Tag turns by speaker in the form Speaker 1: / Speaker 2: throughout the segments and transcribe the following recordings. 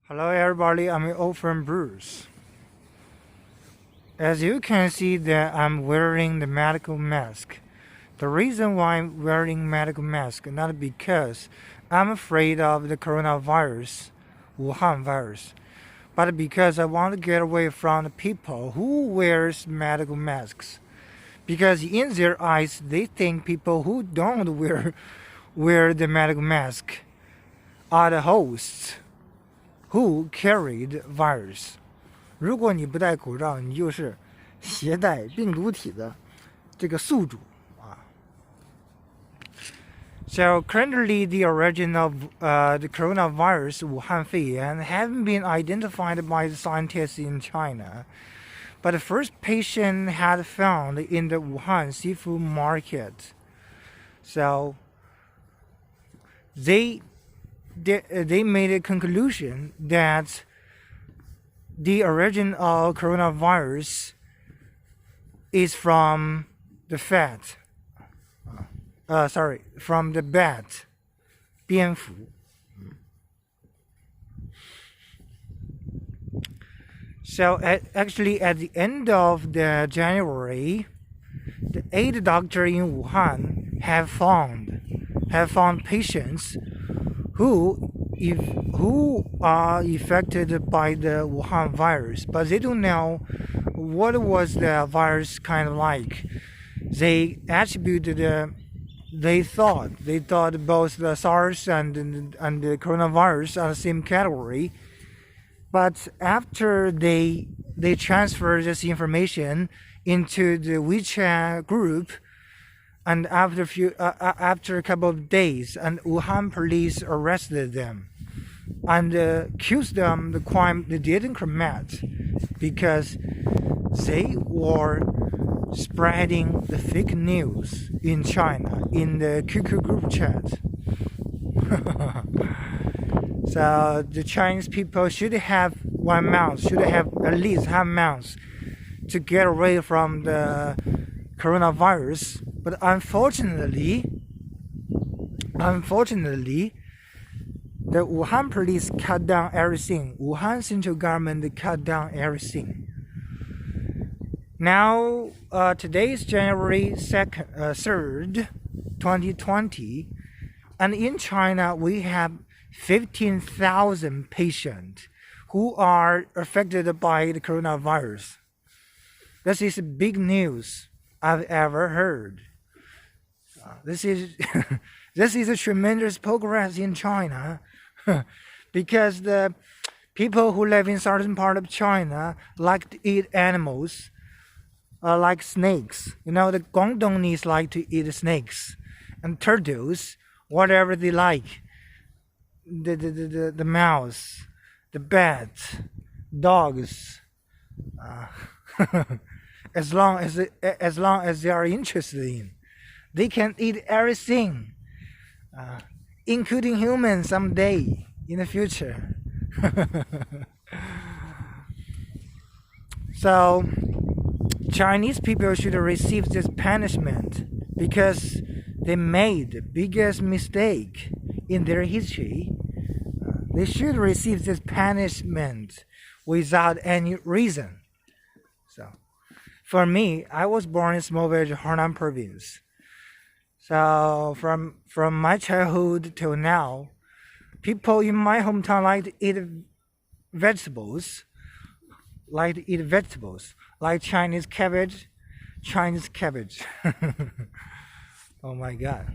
Speaker 1: Hello everybody, I'm your old friend Bruce. As you can see that I'm wearing the medical mask. The reason why I'm wearing medical mask not because I'm afraid of the coronavirus, Wuhan virus, but because I want to get away from the people who wears medical masks. Because in their eyes they think people who don't wear the medical mask are the hosts who carried virus. 如果你不戴口罩，你就是携带病毒体的这个宿主啊。So currently, the origin of the coronavirus, Wuhan 肺炎, haven't been identified by the scientists in China. But the first patient had found in the Wuhan seafood market. So they made a conclusion that the origin of coronavirus is from the fat. From the bat, 蝙蝠. So actually, at the end of the January, the 8 doctors in Wuhan have found patients who are affected by the Wuhan virus, but they don't know what was the virus kind of like. They thought both the SARS and the coronavirus are the same category, but after they transferred this information into the WeChat group. And after a couple of days, and Wuhan police arrested them and accused them the crime they didn't commit because they were spreading the fake news in China in the QQ group chat. So the Chinese people should have 1 month, should have at least half months to get away from the coronavirus. But unfortunately, the Wuhan police cut down everything. Wuhan central government cut down everything. Now, today is January 3rd, 2020, and in China we have 15,000 patients who are affected by the coronavirus. This is big news I've ever heard. This is a tremendous progress in China because the people who live in certain part of China like to eat animals like snakes. You know, the Guangdongese like to eat snakes and turtles, whatever they like. The mouse, the bat, dogs. As long as they are interested in. They can eat everything, including humans someday in the future. So, Chinese people should receive this punishment because they made the biggest mistake in their history. They should receive this punishment without any reason. So, for me, I was born in small village Henan province. So from my childhood till now, people in my hometown like to eat vegetables, like Chinese cabbage. Oh my God.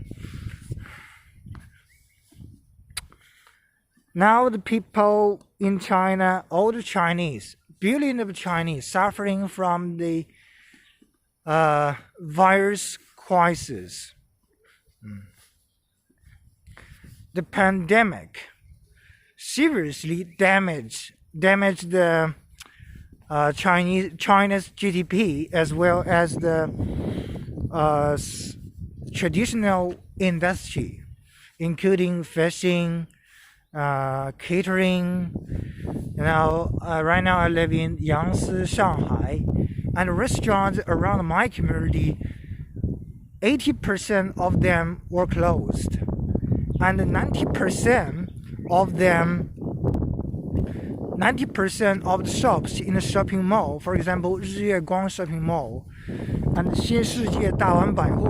Speaker 1: Now the people in China, all the Chinese, billions of Chinese suffering from the virus crisis. The pandemic seriously damaged the China's GDP as well as the traditional industry, including fishing, catering. Right now I live in Yangtze, Shanghai, and restaurants around my community, 80% of them were closed, and 90% of them 90% of the shops in the shopping mall, for example, 日月光 shopping mall and 新世界大丸百货,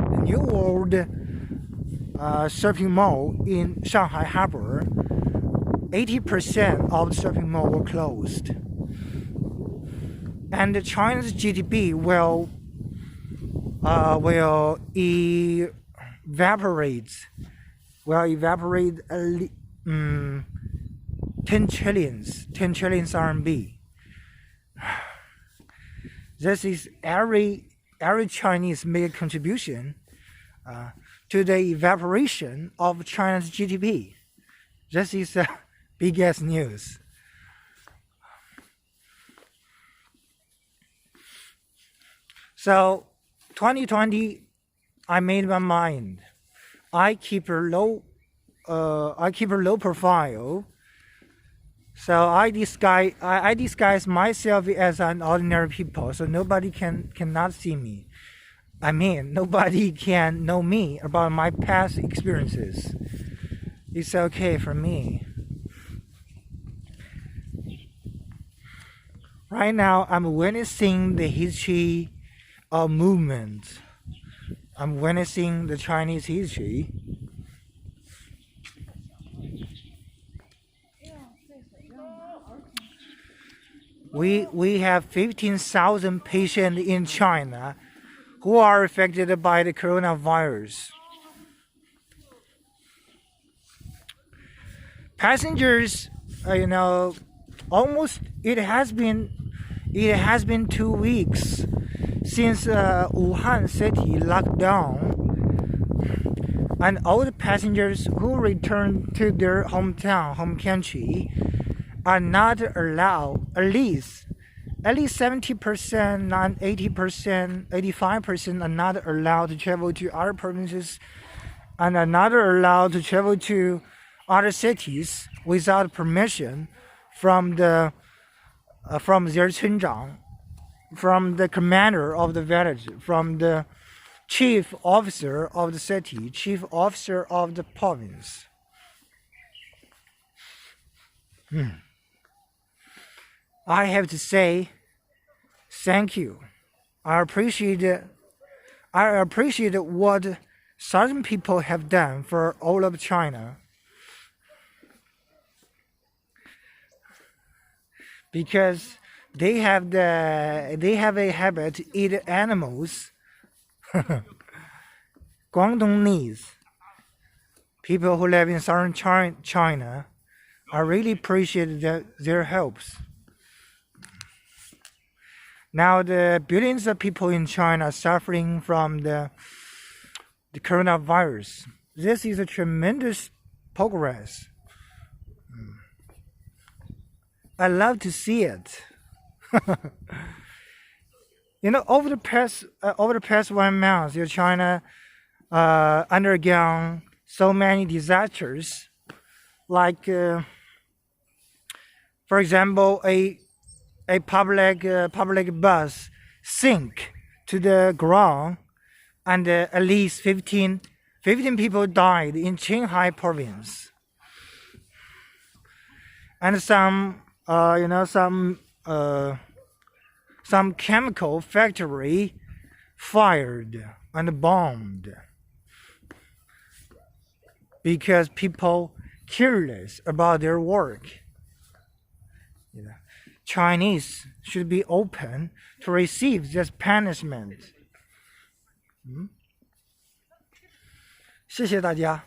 Speaker 1: the New World shopping mall in Shanghai Harbor, 80% of the shopping mall were closed. And China's GDP will evaporate 10 trillions RMB. This is every Chinese make a contribution to the evaporation of China's GDP. This is the biggest news. So 2020, I made my mind. I keep a low profile. So I disguise myself as an ordinary people, so nobody cannot see me. I mean, nobody can know me about my past experiences. It's okay for me. Right now, I'm witnessing the history of movement. I'm witnessing the Chinese history. We have 15,000 patients in China who are affected by the coronavirus. Passengers, almost it has been 2 weeks since Wuhan city locked down, and all the passengers who return to their home country are not allowed, at least 70%, not 80%, 85% are not allowed to travel to other provinces and are not allowed to travel to other cities without permission from their 村长, from the commander of the village, from the chief officer of the city, chief officer of the province. I have to say, thank you. I appreciate what certain people have done for all of China. Because they have a habit to eat animals. Guangdongese people who live in southern China, I really appreciate their helps. Now the billions of people in China are suffering from the coronavirus. This is a tremendous progress. I love to see it. Over the past 1 month, China undergone so many disasters, like, for example, a public bus sink to the ground, and at least 15 people died in Qinghai province, and some chemical factory fired and bombed because people careless about their work. Chinese should be open to receive this punishment. 谢谢大家。